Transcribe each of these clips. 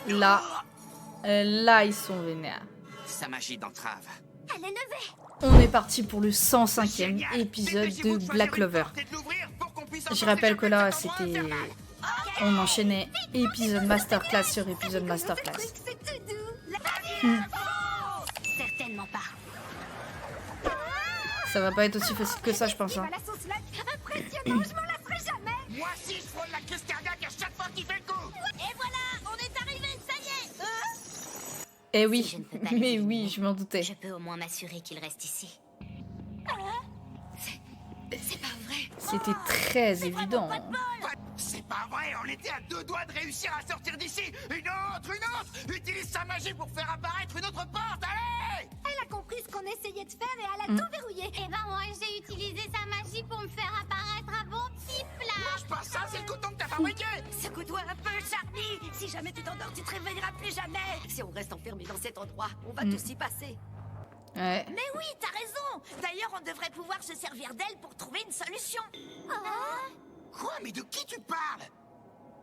Là, ils sont vénères. Sa magie d'entrave. Elle est levée. On est parti pour le 105e épisode de Black Clover. Je rappelle que là, c'était... On enchaînait épisode masterclass sur épisode masterclass. C'est tout doux. Certainement pas. Ça va pas être aussi facile que ça, je pense. Hein. La sauce lac, impressionnant, je m'en lasserai jamais. Moi aussi, je frôle la crise cardiaque à chaque fois qu'il fait le coup. Et voilà, on est arrivé, ça y est. Eh Si oui, je ne peux pas mais l'éliminer, oui, je m'en doutais. Je peux au moins m'assurer qu'il reste ici. C'est pas vrai. C'était très évident. C'est pas vrai, on était à 2 doigts de réussir à sortir d'ici. Une autre. Utilise sa magie pour faire apparaître une autre porte, allez. Elle a compris ce qu'on essayait de faire et elle a tout verrouillé. Et ben moi j'ai utilisé sa magie pour me faire apparaître un bon petit plat. Mange pas ça, c'est le coton que t'as fabriqué. Secoue-toi un peu, Charlie. Si jamais tu t'endors, tu te réveilleras plus jamais. Si on reste enfermé dans cet endroit, on va tous y passer. Ouais. Mais oui, t'as raison. D'ailleurs, on devrait pouvoir se servir d'elle pour trouver une solution. Quoi, mais de qui tu parles?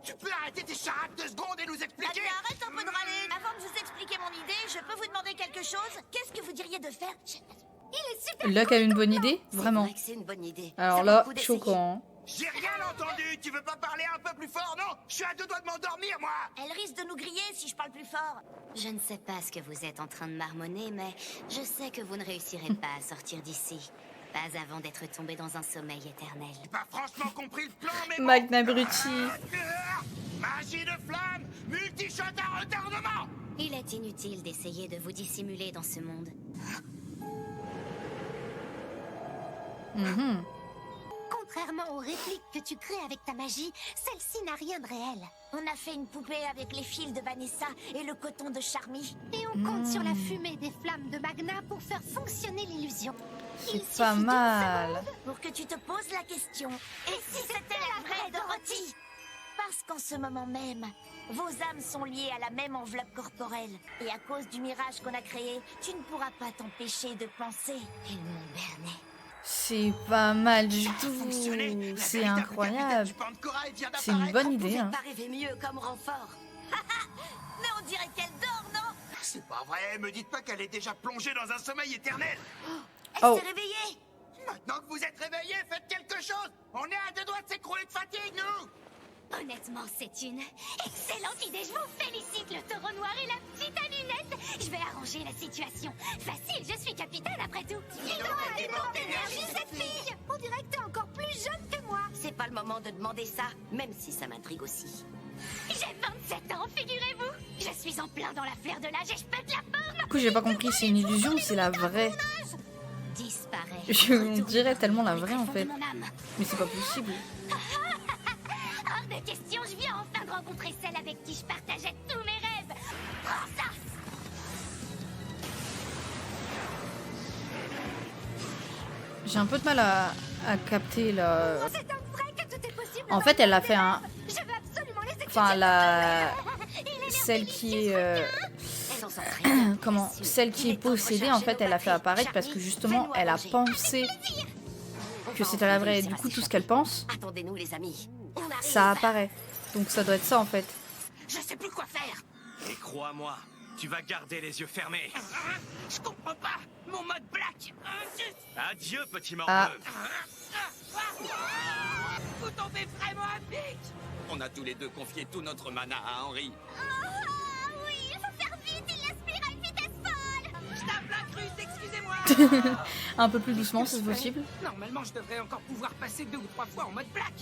Tu peux arrêter tes charades 2 secondes et nous expliquer? Allez, arrête un peu de râler. Avant de vous expliquer mon idée, je peux vous demander quelque chose? Qu'est-ce que vous diriez de faire? Il est super. Luck a une bonne idée, C'est vraiment. vrai que c'est une bonne idée. Alors Ça là, vaut le coup d'essayer. choquant. J'ai rien entendu. Tu veux pas parler un peu plus fort, non? Je suis à 2 doigts de m'endormir, moi. Elle risque de nous griller si je parle plus fort. Je ne sais pas ce que vous êtes en train de marmonner, mais je sais que vous ne réussirez pas à sortir d'ici. Pas avant d'être tombé dans un sommeil éternel. J'ai pas franchement compris le plan, mais bon. Magna Brutti. Magie de flamme, multi-shot à retardement. Il est inutile d'essayer de vous dissimuler dans ce monde. Mhm. Contrairement aux répliques que tu crées avec ta magie, celle-ci n'a rien de réel. On a fait une poupée avec les fils de Vanessa et le coton de Charmy. Et on compte sur la fumée des flammes de Magna pour faire fonctionner l'illusion. C'est pas mal. Pour que tu te poses la question, et si c'était la vraie Dorothy? Parce qu'en ce moment même, vos âmes sont liées à la même enveloppe corporelle. Et à cause du mirage qu'on a créé, tu ne pourras pas t'empêcher de penser. Ils m'ont berné. C'est pas mal du Ça a fonctionné. tout. La C'est véritable incroyable. capitaine du pan de corail vient C'est une d'apparaître. bonne idée. Pouvez Hein. pas rêver mieux comme renfort. Mais on dirait qu'elle dort, non? C'est pas vrai, me dites pas qu'elle est déjà plongée dans un sommeil éternel. Elle Oh. s'est réveillée. Maintenant que vous êtes réveillés, faites quelque chose. On est à 2 doigts de s'écrouler de fatigue, nous. Honnêtement, c'est une excellente idée. Je vous félicite, le taureau noir et la petite Aninette. Je vais arranger la situation. Facile, je suis capitaine après tout. Il aurait des morts d'énergie, cette fille. On dirait que t'es encore plus jeune que moi. C'est pas le moment de demander ça, même si ça m'intrigue aussi. J'ai 27 ans, figurez-vous. Je suis en plein dans la fleur de l'âge et je pète la forme. Du coup, j'ai pas compris, c'est une illusion ou c'est la vraie? Disparaît. Je dirais tellement la vraie en Au fait. fond de mon âme. Mais c'est pas possible. Hors de question, je viens enfin de rencontrer celle avec qui je partageais tous mes rêves. Prends ça. J'ai un peu de mal à capter la... C'est donc vrai que tout est possible. En fait, elle a fait un... Je veux absolument les étudier. Enfin, la... Il est Celle qui est... Elles en savent rien. Comment? Celle qui est possédée, en fait, elle a fait apparaître parce que justement, elle a pensé que c'était la vraie. Et du coup, tout ce qu'elle pense, Attendez-nous, les amis. On arrive. ça apparaît. Donc ça doit être ça, en fait. Je sais plus quoi faire. Et crois-moi, tu vas garder les yeux fermés. Je comprends pas. Mon mode black. Adieu, petit morveux. Ah. Vous tombez vraiment à pic. On a tous les deux confié tout notre mana à Henri. Ah oui, il faut faire vite, il aspire à une vitesse folle. Je tape la cruce, excusez-moi. Un peu plus doucement, si c'est possible. Normalement, je devrais encore pouvoir passer 2 ou 3 fois en mode black.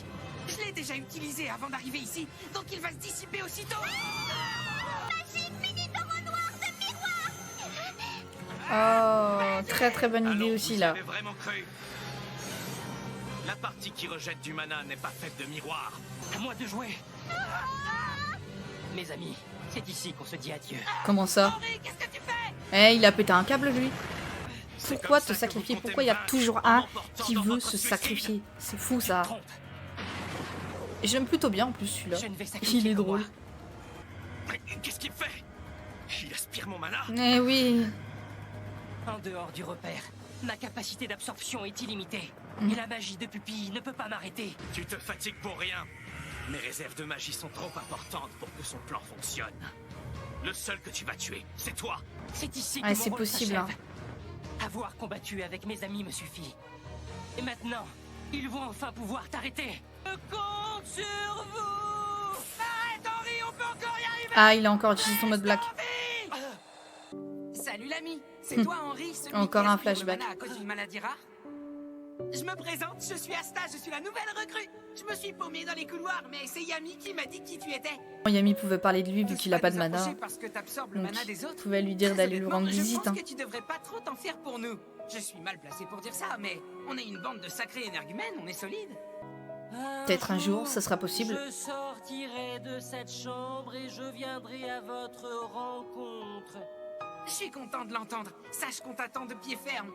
Je l'ai déjà utilisé avant d'arriver ici, donc il va se dissiper aussitôt. Magique mini taureau noir de miroir. Oh, très très bonne idée Alors, aussi, vous là. avez vraiment cru? La partie qui rejette du mana n'est pas faite de miroirs. À moi de jouer. Mes amis, c'est ici qu'on se dit adieu. Comment ça? Henri, qu'est-ce que tu fais? Eh, il a pété un câble, lui. C'est Pourquoi comme te ça que sacrifier? vous Pourquoi il y a comptez me toujours vaincre en un m'emportant qui dans veut votre se suicide? sacrifier? C'est fou, ça. Trompe. Et j'aime plutôt bien, en plus, celui-là. Je ne vais sacrifier Il est que drôle. moi. Mais qu'est-ce qu'il fait? Il aspire mon mana. Eh oui. En dehors du repère, ma capacité d'absorption est illimitée. Mm. Et la magie de pupille ne peut pas m'arrêter. Tu te fatigues pour rien. Mes réserves de magie sont trop importantes pour que son plan fonctionne. Le seul que tu vas tuer, c'est toi. C'est ici Ouais, que c'est mon rôle possible, s'achève. Avoir combattu avec mes amis me suffit. Et maintenant, ils vont enfin pouvoir t'arrêter. Je compte sur vous. Arrête, Henri, on peut encore y arriver. Ah, il a encore utilisé son mode black. Salut l'ami, c'est toi Henri, celui Encore qui un aspire le flashback. mana à cause d'une maladie rare. Je me présente, je suis Asta, je suis la nouvelle recrue. Je me suis paumé dans les couloirs, mais c'est Yami qui m'a dit qui tu étais. Yami pouvait parler de lui vu Tous qu'il a pas de nous mana. approcher parce que t'absorbes le Donc, mana des il autres. pouvait lui dire d'aller lui rendre visite. Je Hein. pense que tu devrais pas trop t'en faire pour nous. Je suis mal placé pour dire ça, mais on est une bande de sacrés énergumènes, on est solide. Peut-être un jour, ça sera possible. Je sortirai de cette chambre et je viendrai à votre rencontre. Je suis content de l'entendre. Sache qu'on t'attend de pied ferme.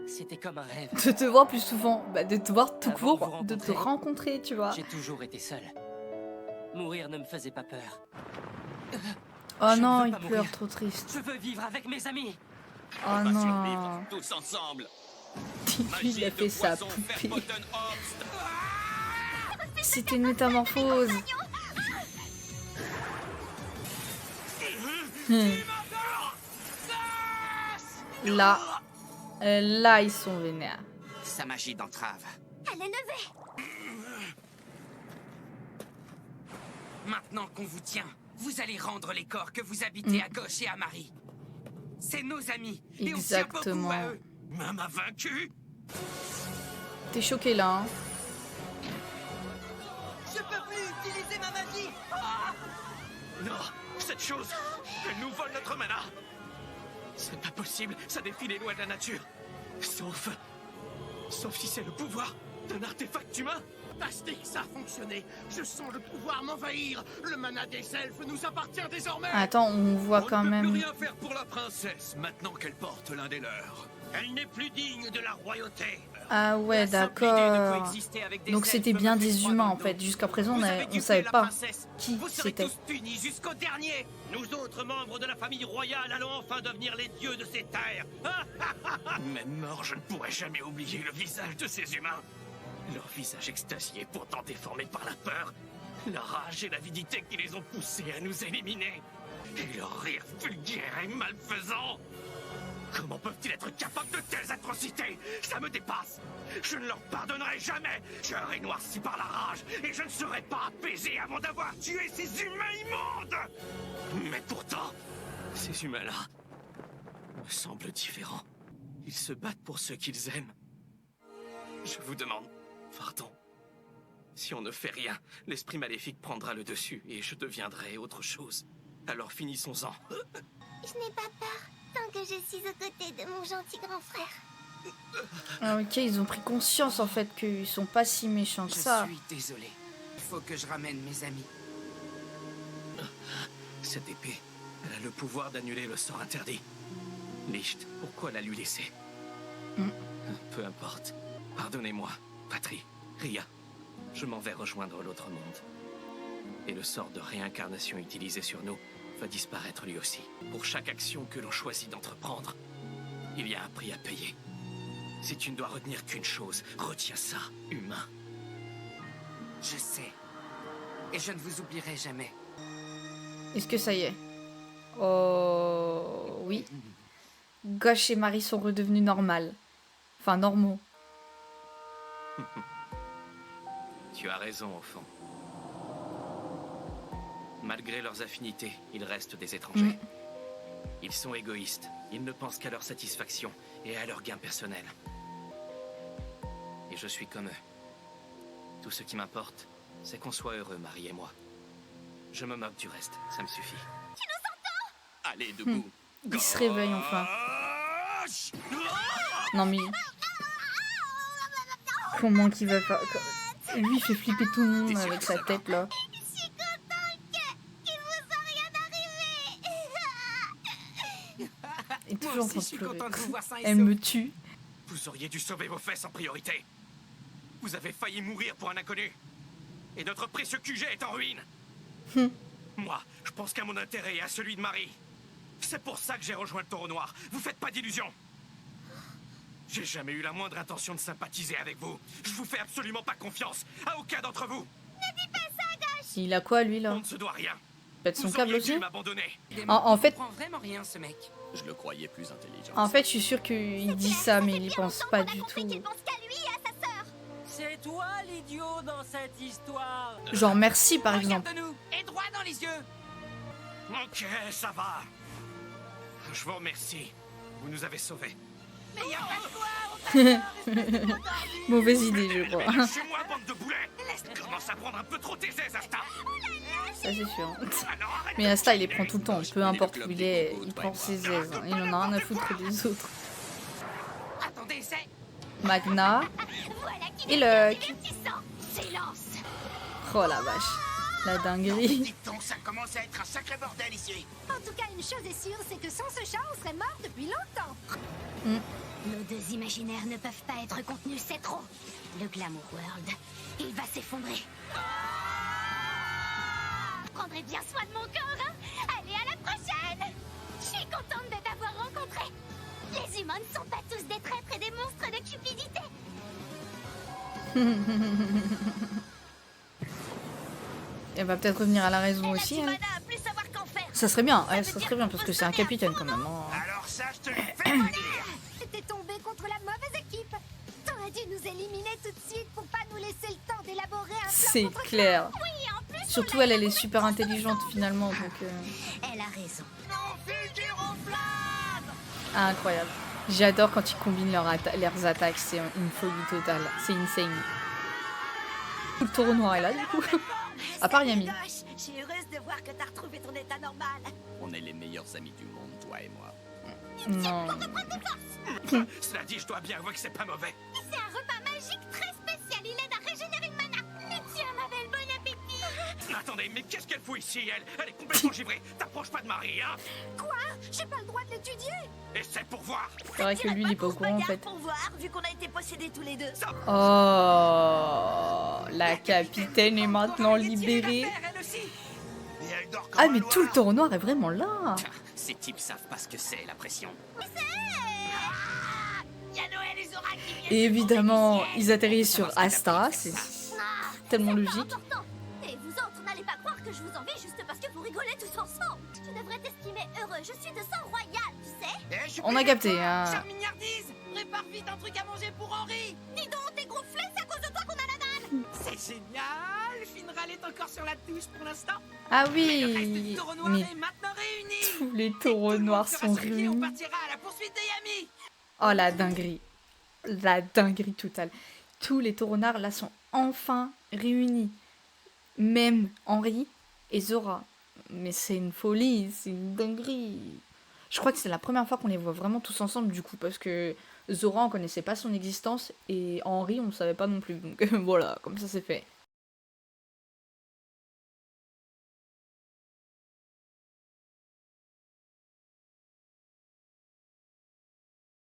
C'était comme un rêve. De te voir plus souvent, bah, de te voir tout Avant de court, vous de te rencontrer, rencontrer, tu vois. J'ai toujours été seul. Mourir ne me faisait pas peur. Oh Je ne non, veux il pas pleure mourir. trop triste. Je veux vivre avec mes amis. Oh On va non. survivre tous ensemble. Lui, il a fait sa poisson, poupée. Fairpoten Obst. C'était une métamorphose. Hmm. Là, ils sont vénères. Sa magie d'entrave. Elle est levée. Maintenant qu'on vous tient, vous allez rendre les corps que vous habitez à gauche et à Marie. C'est nos amis. Et on tient beaucoup Exactement. à eux. Même vaincu. T'es choqué là, hein. Je peux plus utiliser ma magie. Non, cette chose, elle nous vole notre mana. C'est pas possible, ça défie les lois de la nature. Sauf si c'est le pouvoir d'un artefact humain. Fantastique, ça a fonctionné. Je sens le pouvoir m'envahir. Le mana des elfes nous appartient désormais. Attends, on voit quand On ne peut même. plus rien faire pour la princesse maintenant qu'elle porte l'un des leurs. Elle n'est plus digne de la royauté. Ah ouais, La simple idée de d'accord. coexister avec des Donc elfes c'était me bien fait des froid humains dans en le fait. dos. Jusqu'à présent, Vous avez on dupé savait la pas princesse. qui Vous serez c'était. tous punis jusqu'au dernier. Nous autres membres de la famille royale allons enfin devenir les dieux de ces terres. Même mort, je ne pourrai jamais oublier le visage de ces humains. Leur visage extasié, pourtant déformé par la peur, la rage et l'avidité qui les ont poussés à nous éliminer. Et leur rire vulgaire et malfaisant. Comment peuvent-ils être capables de telles atrocités? Ça me dépasse. Je ne leur pardonnerai jamais. Je serai noirci par la rage et je ne serai pas apaisé avant d'avoir tué ces humains immondes. Mais pourtant, ces humains-là me semblent différents. Ils se battent pour ceux qu'ils aiment. Je vous demande pardon. Si on ne fait rien, l'esprit maléfique prendra le dessus et je deviendrai autre chose. Alors finissons-en. Je n'ai pas peur tant que je suis aux côtés de mon gentil grand frère. Ah, ok, ils ont pris conscience en fait qu'ils sont pas si méchants que ça. Je suis désolé. Il faut que je ramène mes amis. Cette épée, elle a le pouvoir d'annuler le sort interdit. Licht, pourquoi la lui laisser? Peu importe. Pardonnez-moi, Patrie, Ria. Je m'en vais rejoindre l'autre monde. Et le sort de réincarnation utilisé sur nous va disparaître lui aussi. Pour chaque action que l'on choisit d'entreprendre, il y a un prix à payer. Si tu ne dois retenir qu'une chose, retiens ça, humain. Je sais. Et je ne vous oublierai jamais. Est-ce que ça y est? Oh oui. Gauche et Marie sont redevenus normales. Enfin, normaux. Tu as raison, au fond. Malgré leurs affinités, ils restent des étrangers. Ils sont égoïstes. Ils ne pensent qu'à leur satisfaction et à leur gain personnel. Et je suis comme eux. Tout ce qui m'importe, c'est qu'on soit heureux, Marie et moi. Je me moque du reste, ça me suffit. Tu nous entends? Allez, debout. Il se réveille enfin. Non mais... Comment qu'il va faire... Lui, il fait flipper tout le monde avec sa tête là. Je suis contente qu'il vous soit rien arrivé. Et toujours Moi en aussi, train je suis de pleurer. content de vous voir sain et Elle sauf. me tue. Vous auriez dû sauver vos fesses en priorité. Vous avez failli mourir pour un inconnu. Et notre précieux QG est en ruine. Moi, je pense qu'à mon intérêt et à celui de Marie. C'est pour ça que j'ai rejoint le Taureau Noir. Vous faites pas d'illusions. J'ai jamais eu la moindre intention de sympathiser avec vous. Je vous fais absolument pas confiance. À aucun d'entre vous. Ne dis pas ça, Il a quoi, lui, On là? ne se doit rien. Pète son Vous câble auriez dû aussi? m'abandonner. En fait, Il comprend vraiment rien, ce mec. Je le croyais plus intelligent. en fait, je suis sûre qu'il dit ça, mais il y pense pas du tout. qu'il pense qu'à lui et à sa sœur. C'est toi l'idiot dans cette histoire. Genre, merci, par exemple. Regarde-nous et droit dans les yeux. Ok, ça va. Je vous remercie. Vous nous avez sauvés. Mais y a pas de quoi. Mauvaise idée, je crois. Lâchez-moi, bande de boulets. Commence à prendre un peu trop tes aises, Asta. Ça, c'est sûr. Alors arrête. Mais Asta, il les prend tout le temps. Peu importe où il est, il prend ses aises. Hein. Il en a rien à foutre des autres. Attendez, c'est... Magna Voilà qui et devient Luck. divertissant. Silence. Oh la vache. La dinguerie. Dites-donc, ça commence à être un sacré bordel ici. En tout cas, une chose est sûre, c'est que sans ce chat, on serait mort depuis longtemps. Nos deux imaginaires ne peuvent pas être contenus, c'est trop. Le Glamour World, il va s'effondrer. Prendrez bien soin de mon corps, hein. Allez, à la prochaine. Je suis contente de t'avoir rencontré. Les humains ne sont pas tous des traîtres et des monstres de cupidité. Elle va peut-être revenir à la raison aussi. Tu Elle. vas là, plus savoir qu'en faire. Ça serait bien, ouais, ça serait bien parce que c'est un capitaine quand même. Hein. Alors ça, je te le fais pas dire. T'es tombé contre la mauvaise équipe. T'aurais dû nous éliminer tout de suite pour pas nous laisser le temps d'élaborer un plan C'est contre clair. Oui, en plus, Surtout elle, elle est super intelligente finalement. Donc, elle a raison. Non, Fulguroflamme. incroyable. J'adore quand ils combinent leurs attaques, c'est une folie totale. C'est insane. Tout le taureau noir est là du coup. À part Yami. Je suis heureuse de voir que t'as retrouvé ton état normal. On est les meilleurs amis du monde, toi et moi. Non. Cela dit, je dois bien avouer que c'est pas mauvais. C'est un repas magique très spécial. Il aide à régénérer le mana. Et tiens, ma belle, bon appétit. Attendez, mais qu'est-ce qu'elle fout ici, elle? Elle est complètement givrée. T'approches pas de Marie, hein? Quoi? J'ai pas le droit de l'étudier. Et c'est pour voir. C'est vrai que lui, il est pas au courant en fait. Pour voir, vu qu'on a été possédés tous les deux. Oh, la capitaine est maintenant libérée. Elle aussi. Et elle dort comme Ah un mais loir. tout le taureau noir est vraiment là. Ces types savent pas ce que c'est, la pression. Y'a Noël et Zora qui viennent. Et évidemment, ils atterrissent sur Asta, c'est tellement logique. Important. Et vous autres, n'allez pas croire que je vous envie juste parce que vous rigolez tous ensemble. Tu devrais t'estimer heureux. Je suis de sang royal, tu sais. Eh, je suis On a plus capté, d'accord. hein. Chère mignardise, prépare vite un truc à manger pour Henri. Dis donc, t'es gonflé, c'est à cause de toi qu'on a la dalle. C'est génial. Finral est encore sur la touche pour l'instant. Ah Le reste oui, du taureau noir mais est maintenant réuni. tous les taureaux noirs Tout le sont monde sera sur pied, on réunis. partira à la poursuite de Yami. Oh la dinguerie. La dinguerie totale. Tous les taureaux noirs là sont enfin réunis. Même Henri et Zora. Mais c'est une folie, c'est une dinguerie. Je crois que c'est la première fois qu'on les voit vraiment tous ensemble du coup. Parce que Zora on connaissait pas son existence et Henri on savait pas non plus. Donc voilà, comme ça c'est fait.